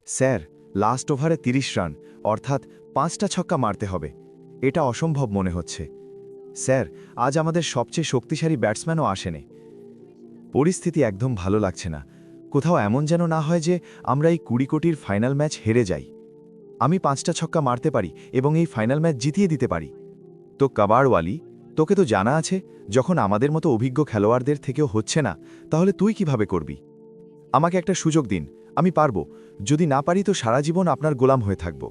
Sir, last ওভারে ৩০ run অর্থাৎ ৫টা ছক্কা মারতে হবে। এটা অসম্ভব মনে হচ্ছে। স্যার, আজ আমাদের সবচেয়ে শক্তিশালী ব্যাটসম্যানও আসেনি। পরিস্থিতি একদম ভালো লাগছে না। কোথাও এমন যেন না হয় যে আমরা এই ২০ কোটির ফাইনাল ম্যাচ হেরে যাই। আমি ৫টা ছক্কা মারতে পারি এবং এই ফাইনাল ম্যাচ জিতিয়ে দিতে পারি। তো কাবারওয়ালি, তোকে তো জানা আছে, যখন আমাদের মতো অভিজ্ঞ খেলোয়াড়দের থেকেও হচ্ছে না, তাহলে তুই কিভাবে করবি? আমাকে একটা সুযোগ দিন, আমি পারব। যদি না পারি তো সারা জীবন আপনার গোলাম হয়ে থাকব।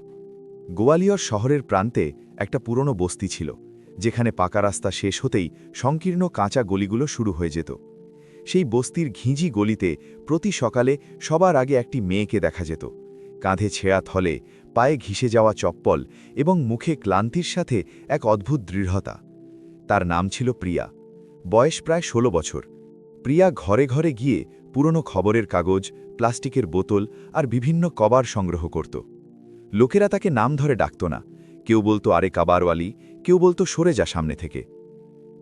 গোয়ালিয়র শহরের প্রান্তে একটা পুরনো বস্তি ছিল, যেখানে পাকা রাস্তা শেষ হতেই সংকীর্ণ কাঁচা গলিগুলো শুরু হয়ে যেত। সেই বস্তির ঘিঁজি গলিতে প্রতি সকালে সবার আগে একটি মেয়েকে দেখা যেত, কাঁধে ছেঁড়া থলে, পায়ে ঘিসে যাওয়া চপ্পল এবং মুখে ক্লান্তির সাথে এক অদ্ভুত দৃঢ়তা। তার নাম ছিল প্রিয়া। বয়স প্রায় ১৬ বছর। প্রিয়া ঘরে ঘরে গিয়ে পুরনো খবরের কাগজ, প্লাস্টিকের বোতল আর বিভিন্ন কভার সংগ্রহ করত। লোকেরা তাকে নাম ধরে ডাকত না। কেউ বলতো আরে কাবারওয়ালি, কেউ বলতো সরে যা সামনে থেকে।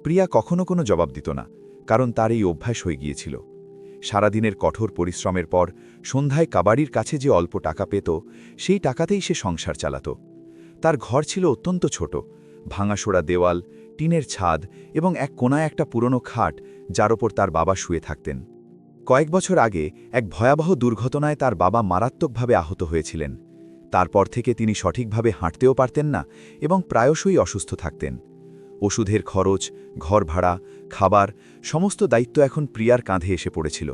প্রিয়া কখনো কোনো জবাব দিত না, কারণ তার এই অভ্যাস হয়ে গিয়েছিল। সারাদিনের কঠোর পরিশ্রমের পর সন্ধ্যায় কাবাড়ির কাছে যে অল্প টাকা পেত, সেই টাকাতেই সে সংসার চালাত। তার ঘর ছিল অত্যন্ত ছোট, ভাঙাসোড়া দেওয়াল, টিনের ছাদ এবং এক কোনায় একটা পুরনো খাট, যার ওপর তার বাবা শুয়ে থাকতেন। কয়েক বছর আগে এক ভয়াবহ দুর্ঘটনায় তার বাবা মারাত্মকভাবে আহত হয়েছিলেন। তারপর থেকে তিনি সঠিকভাবে হাঁটতেও পারতেন না এবং প্রায়শই অসুস্থ থাকতেন। ওষুধের খরচ, ঘর ভাড়া, খাবার, সমস্ত দায়িত্ব এখন প্রিয়ার কাঁধে এসে পড়েছিল।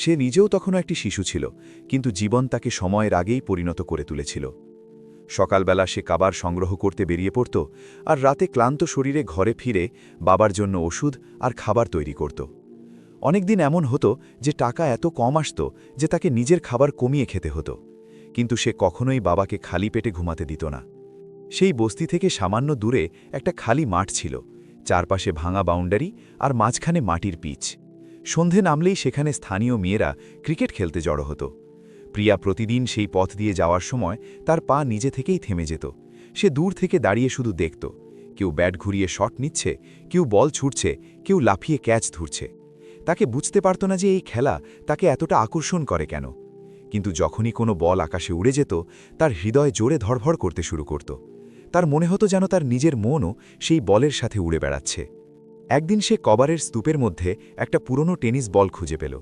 সে নিজেও তখনও একটি শিশু ছিল, কিন্তু জীবন তাকে সময়ের আগেই পরিণত করে তুলেছিল। সকালবেলা সে কাবার সংগ্রহ করতে বেরিয়ে পড়ত, আর রাতে ক্লান্ত শরীরে ঘরে ফিরে বাবার জন্য ওষুধ আর খাবার তৈরি করত। অনেকদিন এমন হতো যে টাকা এত কম আসত যে তাকে নিজের খাবার কমিয়ে খেতে হতো, কিন্তু সে কখনোই বাবাকে খালি পেটে ঘুমাতে দিত না। সেই বস্তি থেকে সামান্য দূরে একটা খালি মাঠ ছিল, চারপাশে ভাঙা বাউন্ডারি আর মাঝখানে মাটির পিচ। সন্ধে নামলেই সেখানে স্থানীয় মেয়েরা ক্রিকেট খেলতে জড়ো হতো। প্রিয়া প্রতিদিন সেই পথ দিয়ে যাওয়ার সময় তার পা নিজে থেকেই থেমে যেত। সে দূর থেকে দাঁড়িয়ে শুধু দেখত, কেউ ব্যাট ঘুরিয়ে শট নিচ্ছে, কেউ বল ছুটছে, কেউ লাফিয়ে ক্যাচ ধরছে। তাকে বুঝতে পারত না যে এই খেলা তাকে এতটা আকর্ষণ করে কেন, কিন্তু যখনই কোনো বল আকাশে উড়ে যেত, তার হৃদয় জোরে ধড়ফড় করতে শুরু করত। তার মনে হতো যেন তার নিজের মনও সেই বলের সাথে উড়ে বেড়াচ্ছে। একদিন সে কভারের স্তূপের মধ্যে একটা পুরনো টেনিস বল খুঁজে পেল।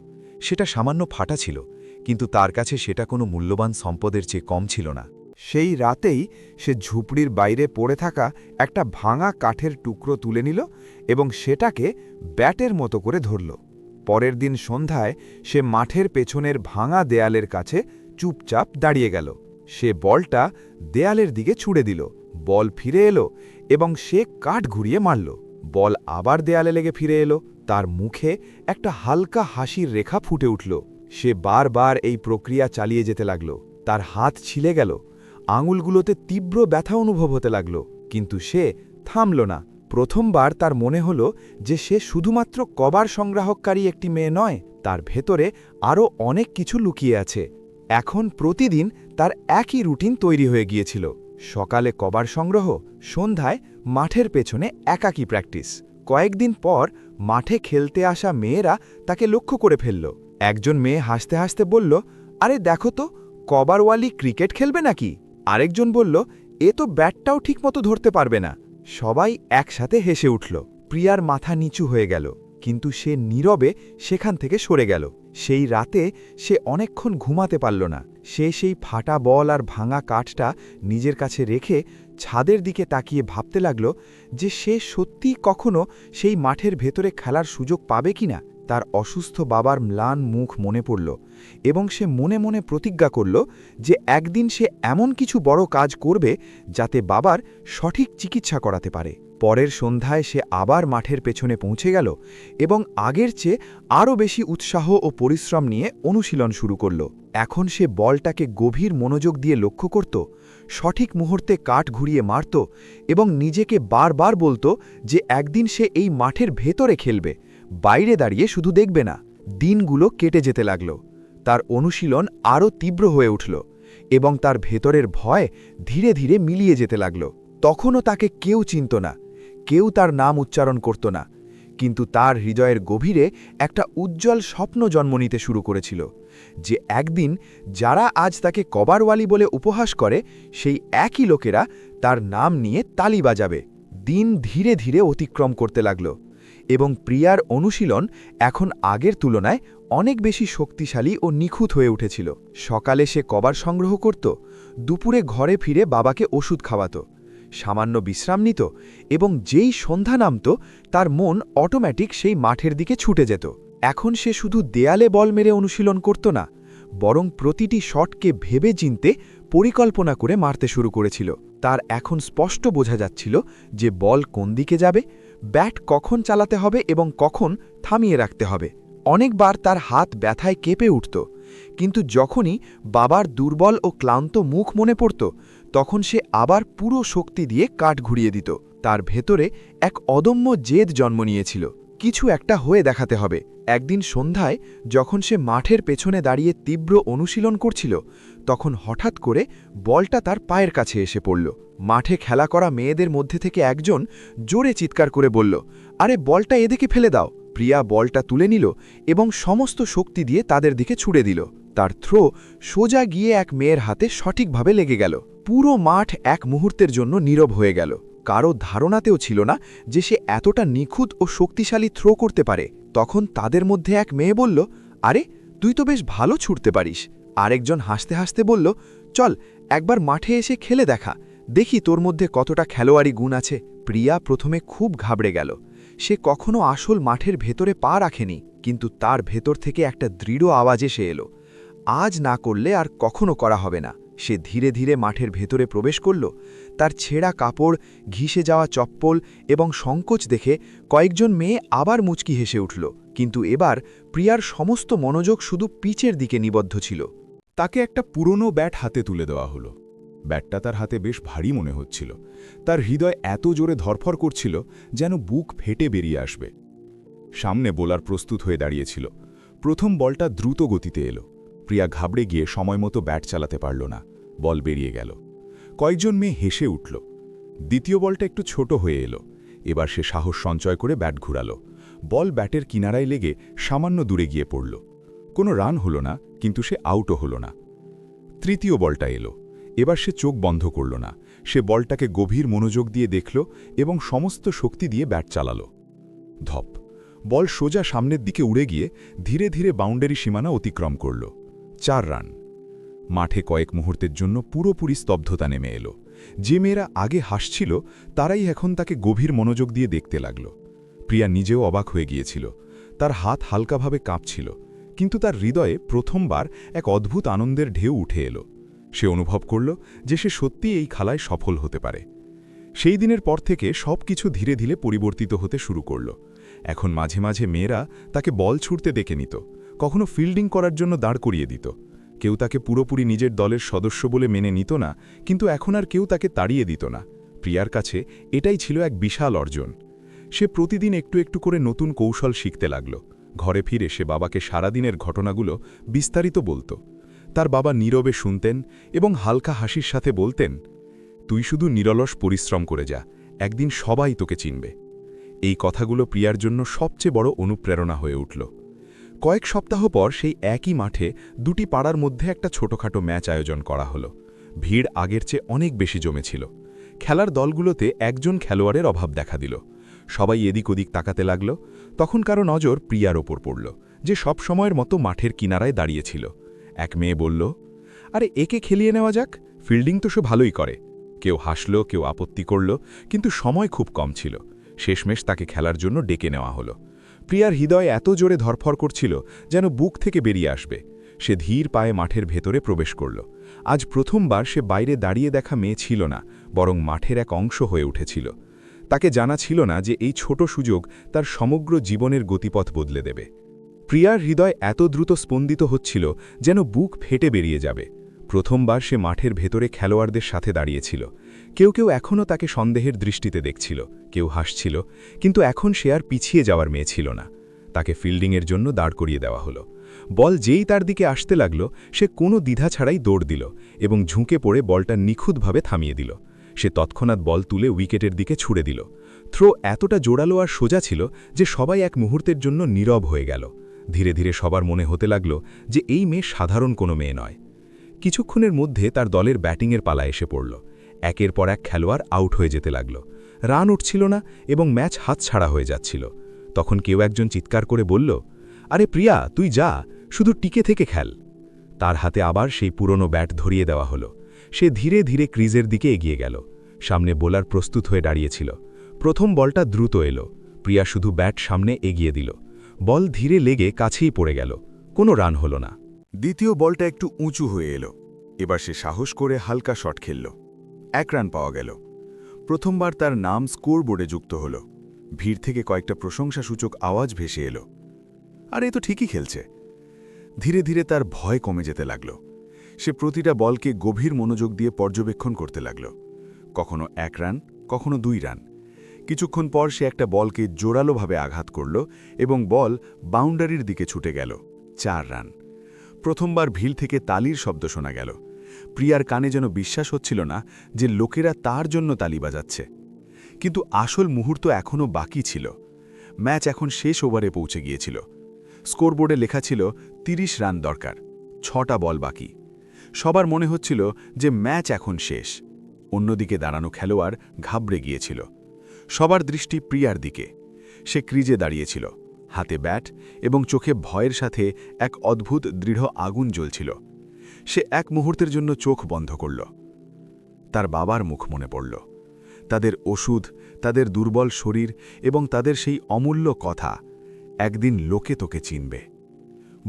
সেটা সামান্য ফাটা ছিল, কিন্তু তার কাছে সেটা কোনো মূল্যবান সম্পদের চেয়ে কম ছিল না। সেই রাতেই সে ঝুপড়ির বাইরে পড়ে থাকা একটা ভাঙা কাঠের টুকরো তুলে নিল এবং সেটাকে ব্যাটের মতো করে ধরল। পরের দিন সন্ধ্যায় সে মাঠের পেছনের ভাঙা দেয়ালের কাছে চুপচাপ দাঁড়িয়ে গেল। সে বলটা দেয়ালের দিকে ছুড়ে দিল, বল ফিরে এলো এবং সে কাঠ ঘুরিয়ে মারল। বল আবার দেয়ালে লেগে ফিরে এলো। তার মুখে একটা হালকা হাসির রেখা ফুটে উঠল। সে বারবার এই প্রক্রিয়া চালিয়ে যেতে লাগল। তার হাত ছিলে গেল, আঙুলগুলোতে তীব্র ব্যথা অনুভব হতে লাগল, কিন্তু সে থামল না। প্রথমবার তার মনে হল যে সে শুধুমাত্র কভার সংগ্রাহককারী একটি মেয়ে নয়, তার ভেতরে আরও অনেক কিছু লুকিয়ে আছে। এখন প্রতিদিন তার একই রুটিন তৈরি হয়ে গিয়েছিল। সকালে কভার সংগ্রহ, সন্ধ্যায় মাঠের পেছনে একাকী প্র্যাকটিস। কয়েকদিন পর মাঠে খেলতে আসা মেয়েরা তাকে লক্ষ্য করে ফেলল। একজন মেয়ে হাসতে হাসতে বলল, আরে দেখো তো, কভারওয়ালি ক্রিকেট খেলবে নাকি? আরেকজন বলল, এ তো ব্যাটটাও ঠিকমতো ধরতে পারবে না। সবাই একসাথে হেসে উঠল। প্রিয়ার মাথা নিচু হয়ে গেল, কিন্তু সে নীরবে সেখান থেকে সরে গেল। সেই রাতে সে অনেকক্ষণ ঘুমাতে পারল না। সে সেই ফাটা বল আর ভাঙা কাঠটা নিজের কাছে রেখে ছাদের দিকে তাকিয়ে ভাবতে লাগল যে সে সত্যিই কখনো সেই মাঠের ভেতরে খেলার সুযোগ পাবে কিনা। তার অসুস্থ বাবার ম্লান মুখ মনে পড়ল এবং সে মনে মনে প্রতিজ্ঞা করল যে একদিন সে এমন কিছু বড় কাজ করবে যাতে বাবার সঠিক চিকিৎসা করাতে পারে। পরের সন্ধ্যায় সে আবার মাঠের পেছনে পৌঁছে গেল এবং আগের চেয়ে আরও বেশি উৎসাহ ও পরিশ্রম নিয়ে অনুশীলন শুরু করল। এখন সে বলটাকে গভীর মনোযোগ দিয়ে লক্ষ্য করত, সঠিক মুহূর্তে কাঠ ঘুরিয়ে মারত এবং নিজেকে বারবার বলতো যে একদিন সে এই মাঠের ভেতরে খেলবে, বাইরে দাঁড়িয়ে শুধু দেখবে না। দিনগুলো কেটে যেতে লাগল। তার অনুশীলন আরও তীব্র হয়ে উঠল এবং তার ভেতরের ভয় ধীরে ধীরে মিলিয়ে যেতে লাগল। তখনও তাকে কেউ চিনত না, কেউ তার নাম উচ্চারণ করত না, কিন্তু তার হৃদয়ের গভীরে একটা উজ্জ্বল স্বপ্ন জন্ম নিতে শুরু করেছিল। যে একদিন যারা আজ তাকে কবারওয়ালি বলে উপহাস করে সেই একই লোকেরা তার নাম নিয়ে তালি বাজাবে। দিন ধীরে ধীরে অতিক্রম করতে লাগল এবং প্রিয়ার অনুশীলন এখন আগের তুলনায় অনেক বেশি শক্তিশালী ও নিখুঁত হয়ে উঠেছিল। সকালে সে কবার সংগ্রহ করত, দুপুরে ঘরে ফিরে বাবাকে ওষুধ খাওয়াত, সামান্য বিশ্রাম নিত এবং যেই সন্ধ্যা নামত তার মন অটোমেটিক সেই মাঠের দিকে ছুটে যেত। এখন সে শুধু দেয়ালে বল মেরে অনুশীলন করত না, বরং প্রতিটি শটকে ভেবে চিনতে পরিকল্পনা করে মারতে শুরু করেছিল। তার এখন স্পষ্ট বোঝা যাচ্ছিল যে বল কোন দিকে যাবে, ব্যাট কখন চালাতে হবে এবং কখন থামিয়ে রাখতে হবে। অনেকবার তার হাত ব্যথায় কেঁপে উঠত, কিন্তু যখনই বাবার দুর্বল ও ক্লান্ত মুখ মনে পড়ত তখন সে আবার পুরো শক্তি দিয়ে কাঠ ঘুরিয়ে দিত। তার ভেতরে এক অদম্য জেদ জন্ম নিয়েছিল, কিছু একটা হয়ে দেখাতে হবে। একদিন সন্ধ্যায় যখন সে মাঠের পেছনে দাঁড়িয়ে তীব্র অনুশীলন করছিল তখন হঠাৎ করে বলটা তার পায়ের কাছে এসে পড়ল। মাঠে খেলা করা মেয়েদের মধ্যে থেকে একজন জোরে চিৎকার করে বলল, আরে বলটা এদিকে ফেলে দাও। প্রিয়া বলটা তুলে নিল এবং সমস্ত শক্তি দিয়ে তাদের দিকে ছুড়ে দিল। তার থ্রো সোজা গিয়ে এক মেয়ের হাতে সঠিকভাবে লেগে গেল। পুরো মাঠ এক মুহূর্তের জন্য নীরব হয়ে গেল। কারো ধারণাতেও ছিল না যে সে এতটা নিখুঁত ও শক্তিশালী থ্রো করতে পারে। তখন তাদের মধ্যে এক মেয়ে বলল, আরে তুই তো বেশ ভালো ছুটতে পারিস। আরেকজন হাসতে হাসতে বলল, চল একবার মাঠে এসে খেলে দেখা, দেখি তোর মধ্যে কতটা খেলোয়াড়ি গুণ আছে। প্রিয়া প্রথমে খুব ঘাবড়ে গেল। সে কখনো আসল মাঠের ভেতরে পা রাখেনি, কিন্তু তার ভেতর থেকে একটা দৃঢ় আওয়াজ এসে এলো, আজ না করলে আর কখনো করা হবে না। সে ধীরে ধীরে মাঠের ভেতরে প্রবেশ করল। তার ছেঁড়া কাপড়, ঘিসে যাওয়া চপ্পল এবং সংকোচ দেখে কয়েকজন মেয়ে আবার মুচকি হেসে উঠল, কিন্তু এবার প্রিয়ার সমস্ত মনোযোগ শুধু পিচের দিকে নিবদ্ধ ছিল। তাকে একটা পুরনো ব্যাট হাতে তুলে দেওয়া হলো। ব্যাটটা তার হাতে বেশ ভারী মনে হচ্ছিল। তার হৃদয় এত জোরে ধরফর করছিল যেন বুক ফেটে বেরিয়ে আসবে। সামনে বোলার প্রস্তুত হয়ে দাঁড়িয়েছিল। প্রথম বলটা দ্রুত গতিতে এলো। প্রিয়া ঘাবড়ে গিয়ে সময়মতো ব্যাট চালাতে পারল না, বল বেরিয়ে গেল। কয়েকজন মেয়ে হেসে উঠল। দ্বিতীয় বলটা একটু ছোট হয়ে এলো। এবার সে সাহস সঞ্চয় করে ব্যাট ঘুরালো। বল ব্যাটের কিনারায় লেগে সামান্য দূরে গিয়ে পড়ল। কোনো রান হলো না, কিন্তু সে আউটও হলো না। তৃতীয় বলটা এলো। এবার সে চোখ বন্ধ করল না। সে বলটাকে গভীর মনোযোগ দিয়ে দেখল এবং সমস্ত শক্তি দিয়ে ব্যাট চালালো। ধপ! বল সোজা সামনের দিকে উড়ে গিয়ে ধীরে ধীরে বাউন্ডারি সীমানা অতিক্রম করল। 4 রান। মাঠে কয়েক মুহূর্তের জন্য পুরোপুরি স্তব্ধতা নেমে এলো। যে মেয়েরা আগে হাসছিল তারাই এখন তাকে গভীর মনোযোগ দিয়ে দেখতে লাগল। প্রিয়া নিজেও অবাক হয়ে গিয়েছিল। তার হাত হালকাভাবে কাঁপছিল, কিন্তু তার হৃদয়ে প্রথমবার এক অদ্ভুত আনন্দের ঢেউ উঠে এলো। সে অনুভব করল যে সে সত্যিই এই খেলায় সফল হতে পারে। সেই দিনের পর থেকে সবকিছু ধীরে ধীরে পরিবর্তিত হতে শুরু করল। এখন মাঝে মাঝে মেয়েরা তাকে বল ছুঁড়তে ডেকে নিত, কখনো ফিল্ডিং করার জন্য দাঁড় করিয়ে দিত। কেউ তাকে পুরোপুরি নিজের দলের সদস্য বলে মেনে নিত না, কিন্তু এখন আর কেউ তাকে তাড়িয়ে দিত না। প্রিয়ার কাছে এটাই ছিল এক বিশাল অর্জন। সে প্রতিদিন একটু একটু করে নতুন কৌশল শিখতে লাগল। ঘরে ফিরে সে বাবাকে সারাদিনের ঘটনাগুলো বিস্তারিত বলত। তার বাবা নীরবে শুনতেন এবং হালকা হাসির সাথে বলতেন, তুই শুধু নিরলস পরিশ্রম করে যা, একদিন সবাই তোকে চিনবে। এই কথাগুলো প্রিয়ার জন্য সবচেয়ে বড় অনুপ্রেরণা হয়ে উঠল। কয়েক সপ্তাহ পর সেই একই মাঠে দুটি পাড়ার মধ্যে একটা ছোটখাটো ম্যাচ আয়োজন করা হলো। ভিড় আগের চেয়ে অনেক বেশি জমেছিল। খেলার দলগুলোতে একজন খেলোয়াড়ের অভাব দেখা দিল। সবাই এদিক ওদিক তাকাতে লাগল। তখন কারো নজর প্রিয়ার ওপর পড়ল, যে সব সময়ের মতো মাঠের কিনারায় দাঁড়িয়েছিল। এক মেয়ে বলল, আরে একে খেলিয়ে নেওয়া যাক, ফিল্ডিং তো সে ভালোই করে। কেউ হাসল, কেউ আপত্তি করল, কিন্তু সময় খুব কম ছিল। শেষমেশ তাকে খেলার জন্য ডেকে নেওয়া হলো। প্রিয়ার হৃদয় এত জোরে ধরফর করছিল যেন বুক থেকে বেরিয়ে আসবে। সে ধীর পায়ে মাঠের ভেতরে প্রবেশ করল। আজ প্রথমবার সে বাইরে দাঁড়িয়ে দেখা মেয়ে ছিল না, বরং মাঠের এক অংশ হয়ে উঠেছিল। তাকে জানা ছিল না যে এই ছোট সুযোগ তার সমগ্র জীবনের গতিপথ বদলে দেবে। প্রিয়ার হৃদয় এত দ্রুত স্পন্দিত হচ্ছিল যেন বুক ফেটে বেরিয়ে যাবে। প্রথমবার সে মাঠের ভেতরে খেলোয়াড়দের সাথে দাঁড়িয়েছিল। কেউ কেউ এখনও তাকে সন্দেহের দৃষ্টিতে দেখছিল, কেউ হাসছিল, কিন্তু এখন সে আর পিছিয়ে যাওয়ার মেয়ে ছিল না। তাকে ফিল্ডিংয়ের জন্য দাঁড় করিয়ে দেওয়া হলো। বল যেই তার দিকে আসতে লাগল, সে কোনো দ্বিধা ছাড়াই দৌড় দিল এবং ঝুঁকে পড়ে বলটা নিখুঁতভাবে থামিয়ে দিল। সে তৎক্ষণাৎ বল তুলে উইকেটের দিকে ছুড়ে দিল। থ্রো এতটা জোরালো আর সোজা ছিল যে সবাই এক মুহূর্তের জন্য নীরব হয়ে গেল। ধীরে ধীরে সবার মনে হতে লাগল যে এই মেয়ে সাধারণ কোনো মেয়ে নয়। কিছুক্ষণের মধ্যে তার দলের ব্যাটিংয়ের পালা এসে পড়ল। একের পর এক খেলোয়াড় আউট হয়ে যেতে লাগল। রান উঠছিল না এবং ম্যাচ হাতছাড়া হয়ে যাচ্ছিল। তখন কেউ একজন চিৎকার করে বলল, আরে প্রিয়া, তুই যা, শুধু টিকে থেকে খেল। তার হাতে আবার সেই পুরনো ব্যাট ধরিয়ে দেওয়া হলো। সে ধীরে ধীরে ক্রিজের দিকে এগিয়ে গেল। সামনে বোলার প্রস্তুত হয়ে দাঁড়িয়েছিল। প্রথম বলটা দ্রুত এলো। প্রিয়া শুধু ব্যাট সামনে এগিয়ে দিল। বল ধীরে লেগে কাছেই পড়ে গেল। কোনো রান হলো না। দ্বিতীয় বলটা একটু উঁচু হয়ে এলো। এবার সে সাহস করে হালকা শট খেলল। 1 রান পাওয়া গেল। প্রথমবার তার নাম স্কোরবোর্ডে যুক্ত হল। ভিড় থেকে কয়েকটা প্রশংসাসূচক আওয়াজ ভেসে এলো। আর এ তো ঠিকই খেলছে। ধীরে ধীরে তার ভয় কমে যেতে লাগল। সে প্রতিটা বলকে গভীর মনোযোগ দিয়ে পর্যবেক্ষণ করতে লাগল। কখনো 1 রান, কখনো 2 রান। কিছুক্ষণ পর সে একটা বলকে জোরালোভাবে আঘাত করল এবং বল বাউন্ডারির দিকে ছুটে গেল। 4 রান। প্রথমবার ভিড় থেকে তালির শব্দ শোনা গেল। প্রিয়ার কানে যেন বিশ্বাস হচ্ছিল না যে লোকেরা তার জন্য তালি বাজাচ্ছে। কিন্তু আসল মুহূর্ত এখনও বাকি ছিল। ম্যাচ এখন শেষ ওভারে পৌঁছে গিয়েছিল। স্কোরবোর্ডে লেখা ছিল 30 রান দরকার, 6টা বল বাকি। সবার মনে হচ্ছিল যে ম্যাচ এখন শেষ। অন্যদিকে দাঁড়ানো খেলোয়াড় ঘাবড়ে গিয়েছিল। সবার দৃষ্টি প্রিয়ার দিকে। সে ক্রিজে দাঁড়িয়েছিল, হাতে ব্যাট এবং চোখে ভয়ের সাথে এক অদ্ভুত দৃঢ় আগুন জ্বলছিল। সে এক মুহূর্তের জন্য চোখ বন্ধ করল। তার বাবার মুখ মনে পড়ল। তাদের ওষুধ, তাদের দুর্বল শরীর এবং তাদের সেই অমূল্য কথা, একদিন লোকে তোকে চিনবে।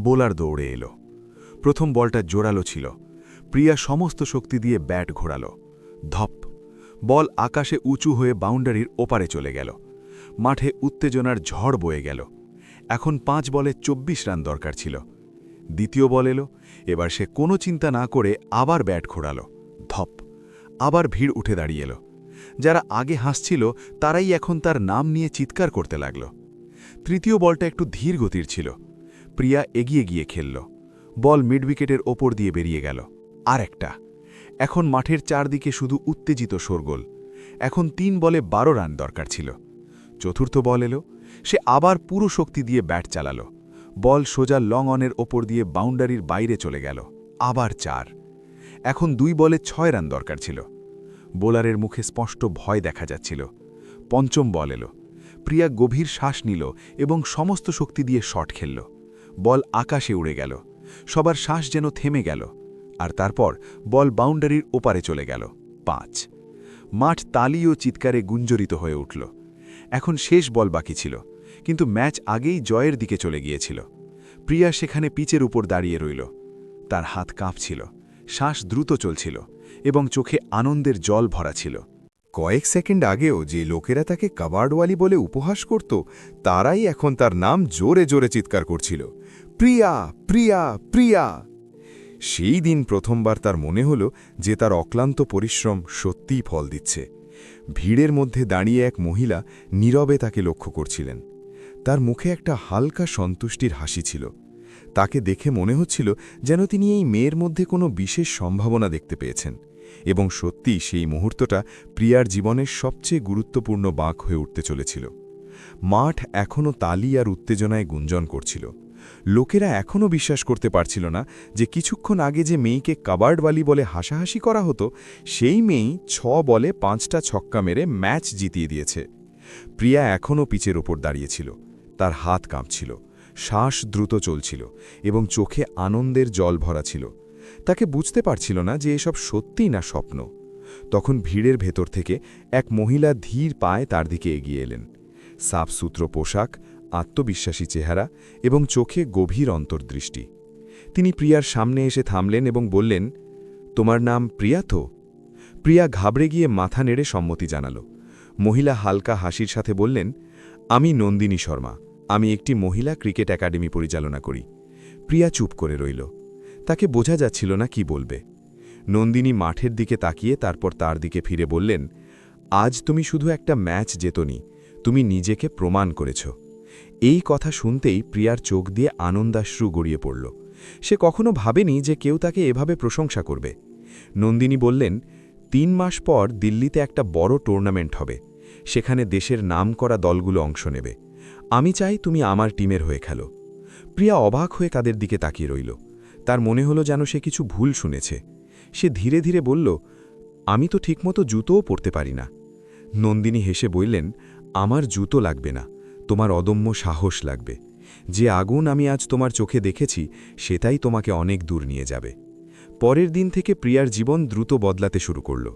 বোলার দৌড়ে এলো। প্রথম বলটা জোরালো ছিল। প্রিয়া সমস্ত শক্তি দিয়ে ব্যাট ঘোরাল। ধপ! বল আকাশে উঁচু হয়ে বাউন্ডারির ওপারে চলে গেল। মাঠে উত্তেজনার ঝড় বয়ে গেল। এখন 5 বলে 24 রান দরকার ছিল। দ্বিতীয় বল এলো। এবার সে কোনো চিন্তা না করে আবার ব্যাট ঘোরাল। ধপ! আবার ভিড় উঠে দাঁড়িয়ে এলো। যারা আগে হাসছিল তারাই এখন তার নাম নিয়ে চিৎকার করতে লাগল। তৃতীয় বলটা একটু ধীর গতির ছিল। প্রিয়া এগিয়ে গিয়ে খেলল। বল মিড উইকেটের ওপর দিয়ে বেরিয়ে গেল। আর একটা। এখন মাঠের চারদিকে শুধু উত্তেজিত শোরগোল। এখন 3 বলে 12 রান দরকার ছিল। চতুর্থ বল এলো। সে আবার পুরো শক্তি দিয়ে ব্যাট চালালো। বল সোজা লং অনের ওপর দিয়ে বাউন্ডারির বাইরে চলে গেল। আবার 4। এখন 2 বলে 6 রান দরকার ছিল। বোলারের মুখে স্পষ্ট ভয় দেখা যাচ্ছিল। পঞ্চম বল এলো। প্রিয়া গভীর শ্বাস নিল এবং সমস্ত শক্তি দিয়ে শট খেলল। বল আকাশে উড়ে গেল। সবার শ্বাস যেন থেমে গেল। আর তারপর বল বাউন্ডারির ওপারে চলে গেল। 5। মাঠ তালি ও চিৎকারে গুঞ্জরিত হয়ে উঠল। এখন শেষ বল বাকি ছিল, কিন্তু ম্যাচ আগেই জয়ের দিকে চলে গিয়েছিল। প্রিয়া সেখানে পিচের উপর দাঁড়িয়ে রইল। তার হাত কাঁপছিল, শ্বাস দ্রুত চলছিল এবং চোখে আনন্দের জল ভরা ছিল। কয়েক সেকেন্ড আগেও যে লোকেরা তাকে কাবার্ডওয়ালি বলে উপহাস করত, তারাই এখন তার নাম জোরে জোরে চিৎকার করছিল, প্রিয়া, প্রিয়া, প্রিয়া। সেই দিন প্রথমবার তার মনে হল যে তার অক্লান্ত পরিশ্রম সত্যিই ফল দিচ্ছে। ভিড়ের মধ্যে দাঁড়িয়ে এক মহিলা নীরবে তাকে লক্ষ্য করছিলেন। তার মুখে একটা হালকা সন্তুষ্টির হাসি ছিল। তাকে দেখে মনে হচ্ছিল যেন তিনি এই মেয়ের মধ্যে কোনো বিশেষ সম্ভাবনা দেখতে পেয়েছেন, এবং সত্যি সেই মুহূর্তটা প্রিয়ার জীবনের সবচেয়ে গুরুত্বপূর্ণ বাঁক হয়ে উঠতে চলেছিল। মাঠ এখনও তালি আর উত্তেজনায় গুঞ্জন করছিল। লোকেরা এখনও বিশ্বাস করতে পারছিল না যে কিছুক্ষণ আগে যে মেয়েকে কাবার্ডওয়ালি বলে হাসাহাসি করা হতো, সেই মেয়েই 6 বলে 5টা ছক্কা মেরে ম্যাচ জিতিয়ে দিয়েছে। প্রিয়া এখনও পিচের ওপর দাঁড়িয়েছিল। তার হাত কাঁপছিল, শ্বাস দ্রুত চলছিল এবং চোখে আনন্দের জল ভরা ছিল। তাকে বুঝতে পারছিল না যে এসব সত্যিই না স্বপ্ন। তখন ভিড়ের ভেতর থেকে এক মহিলা ধীর পায়ে তার দিকে এগিয়ে এলেন। সাফসুত্র পোশাক, আত্মবিশ্বাসী চেহারা এবং চোখে গভীর অন্তর্দৃষ্টি। তিনি প্রিয়ার সামনে এসে থামলেন এবং বললেন, তোমার নাম প্রিয়া তো? প্রিয়া ঘাবড়ে গিয়ে মাথা নেড়ে সম্মতি জানাল। মহিলা হালকা হাসির সাথে বললেন, আমি নন্দিনী শর্মা। আমি একটি মহিলা ক্রিকেট একাডেমি পরিচালনা করি। প্রিয়া চুপ করে রইল। তাকে বোঝা যাচ্ছিল না কি বলবে। নন্দিনী মাঠের দিকে তাকিয়ে তারপর তার দিকে ফিরে বললেন, আজ তুমি শুধু একটা ম্যাচ জেতনি, তুমি নিজেকে প্রমাণ করেছ। এই কথা শুনতেই প্রিয়ার চোখ দিয়ে আনন্দাশ্রু গড়িয়ে পড়ল। সে কখনো ভাবেনি যে কেউ তাকে এভাবে প্রশংসা করবে। নন্দিনী বললেন, 3 মাস পর দিল্লিতে একটা বড় টুর্নামেন্ট হবে। সেখানে দেশের নামকরা দলগুলো অংশ নেবে। আমি চাই তুমি আমার টিমের হয়ে খেলো। প্রিয়া অবাক হয়ে তাদের দিকে তাকিয়ে রইল। তার মনে হলো যেন সে কিছু ভুল শুনেছে। সে ধীরে ধীরে বলল, আমি তো ঠিকমতো জুতোও পরতে পারি না। নন্দিনী হেসে বললেন, আমার জুতো লাগবে না, তোমার অদম্য সাহস লাগবে। যে আগুন আমি আজ তোমার চোখে দেখেছি সেটাই তোমাকে অনেক দূর নিয়ে যাবে। পরের দিন থেকে প্রিয়ার জীবন দ্রুত বদলাতে শুরু করল।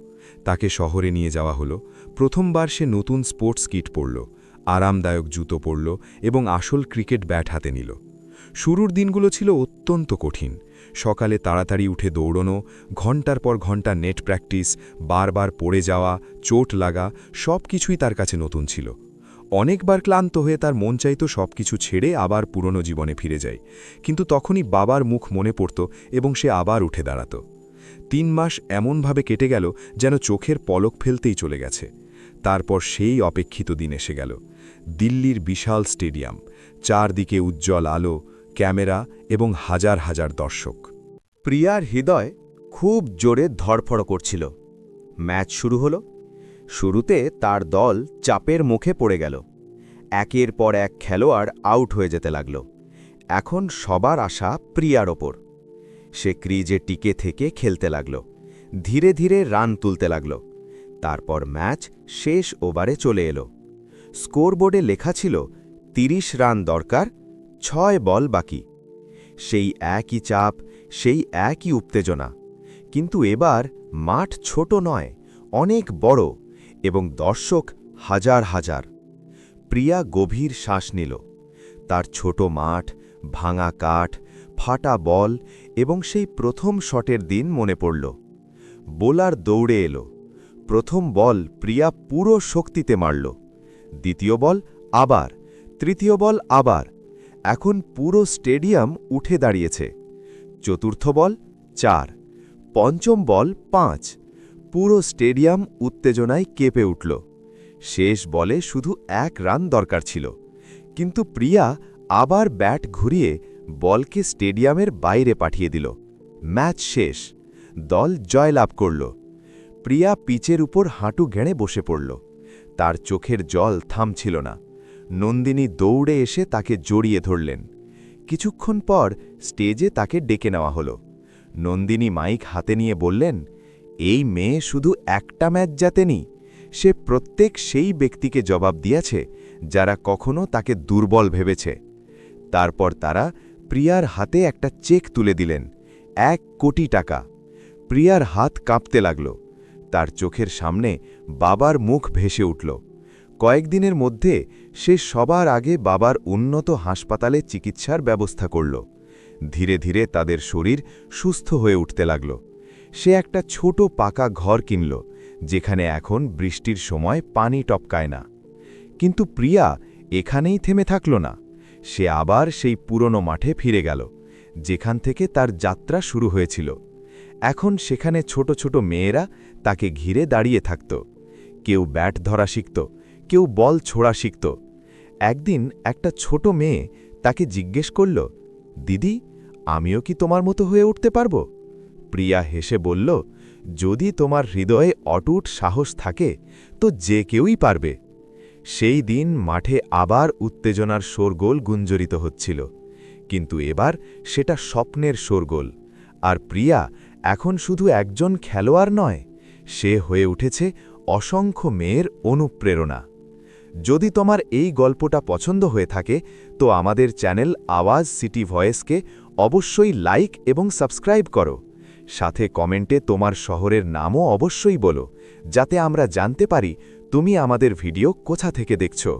তাকে শহরে নিয়ে যাওয়া হলো। প্রথমবার সে নতুন স্পোর্টস কিট পরল, আরামদায়ক জুতো পরল এবং আসল ক্রিকেট ব্যাট হাতে নিল। শুরুর দিনগুলো ছিল অত্যন্ত কঠিন। সকালে তাড়াতাড়ি উঠে দৌড়নো, ঘণ্টার পর ঘণ্টা নেট প্র্যাকটিস, বারবার পড়ে যাওয়া, চোট লাগা, সব কিছুই তার কাছে নতুন ছিল। অনেকবার ক্লান্ত হয়ে তার মন চাইত সব কিছু ছেড়ে আবার পুরনো জীবনে ফিরে যায়। কিন্তু তখনই বাবার মুখ মনে পড়ত এবং সে আবার উঠে দাঁড়াত। 3 মাস এমনভাবে কেটে গেল যেন চোখের পলক ফেলতেই চলে গেছে। তারপর সেই অপেক্ষিত দিন এসে গেল। দিল্লির বিশাল স্টেডিয়াম, চারদিকে উজ্জ্বল আলো, ক্যামেরা এবং হাজার হাজার দর্শক। প্রিয়ার হৃদয় খুব জোরে ধড়ফড় করছিল। ম্যাচ শুরু হলো। শুরুতে তার দল চাপের মুখে পড়ে গেল। একের পর এক খেলোয়াড় আউট হয়ে যেতে লাগল। এখন সবার আশা প্রিয়ার ওপর। সে ক্রিজে টিকে থেকে খেলতে লাগল, ধীরে ধীরে রান তুলতে লাগল। তারপর ম্যাচ শেষ ওভারে চলে এলো। স্কোরবোর্ডে লেখা ছিল 30 রান দরকার, 6 বল বাকি। সেই একই চাপ, সেই একই উত্তেজনা। কিন্তু এবার মাঠ ছোট নয়, অনেক বড়, এবং দর্শক হাজার হাজার। প্রিয়া গভীর শ্বাস নিল। তার ছোট মাঠ, ভাঙা কাঠ, ফাটা বল এবং সেই প্রথম শটের দিন মনে পড়ল। বোলার দৌড়ে এলো। প্রথম বল প্রিয়া পুরো শক্তিতে মারল। দ্বিতীয় বল আবার, তৃতীয় বল আবার। এখন পুরো স্টেডিয়াম উঠে দাঁড়িয়েছে। চতুর্থ বল 4, পঞ্চম বল 5। পুরো স্টেডিয়াম উত্তেজনায় কেঁপে উঠল। শেষ বলে শুধু 1 রান দরকার ছিল। কিন্তু প্রিয়া আবার ব্যাট ঘুরিয়ে বলকে স্টেডিয়ামের বাইরে পাঠিয়ে দিল। ম্যাচ শেষ। দল জয়লাভ করল। প্রিয়া পিচের উপর হাঁটু গেঁড়ে বসে পড়ল। তার চোখের জল থামছিল না। নন্দিনী দৌড়ে এসে তাকে জড়িয়ে ধরলেন। কিছুক্ষণ পর স্টেজে তাকে ডেকে নেওয়া হলো। নন্দিনী মাইক হাতে নিয়ে বললেন, এই মেয়ে শুধু একটা ম্যাচ জেতেনি, সে প্রত্যেক সেই ব্যক্তিকে জবাব দিয়েছে যারা কখনো তাকে দুর্বল ভেবেছে। তারপর তারা প্রিয়ার হাতে একটা চেক তুলে দিলেন, 1 কোটি টাকা। প্রিয়ার হাত কাঁপতে লাগল। তার চোখের সামনে বাবার মুখ ভেসে উঠল। কয়েকদিনের মধ্যে সে সবার আগে বাবার উন্নত হাসপাতালে চিকিৎসার ব্যবস্থা করল। ধীরে ধীরে তাদের শরীর সুস্থ হয়ে উঠতে লাগল। সে একটা ছোট পাকা ঘর কিনল, যেখানে এখন বৃষ্টির সময় পানি টপকায় না। কিন্তু প্রিয়া এখানেই থেমে থাকল না। সে আবার সেই পুরনো মাঠে ফিরে গেল, যেখান থেকে তার যাত্রা শুরু হয়েছিল। এখন সেখানে ছোট ছোট মেয়েরা তাকে ঘিরে দাঁড়িয়ে থাকত। কেউ ব্যাট ধরা শিখত, কেউ বল ছোড়া শিখত। একদিন একটা ছোট মেয়ে তাকে জিজ্ঞেস করল, দিদি, আমিও কি তোমার মতো হয়ে উঠতে পারব? প্রিয়া হেসে বলল, যদি তোমার হৃদয়ে অটুট সাহস থাকে তো যে কেউই পারবে। সেই দিন মাঠে আবার উত্তেজনার শোরগোল গুঞ্জরিত হচ্ছিল। কিন্তু এবার সেটা স্বপ্নের শোরগোল। আর প্রিয়া এখন শুধু একজন খেলোয়াড় নয়, সে হয়ে উঠেছে অসংখ্য মেয়ের অনুপ্রেরণা। যদি তোমার এই গল্পটা পছন্দ হয়ে থাকে তো আমাদের চ্যানেল আওয়াজ সিটি ভয়েসকে অবশ্যই লাইক এবং সাবস্ক্রাইব করো। সাথে কমেন্টে তোমার শহরের নামও অবশ্যই বলো, যাতে আমরা জানতে পারি তুমি আমাদের ভিডিও কোথা থেকে দেখছো।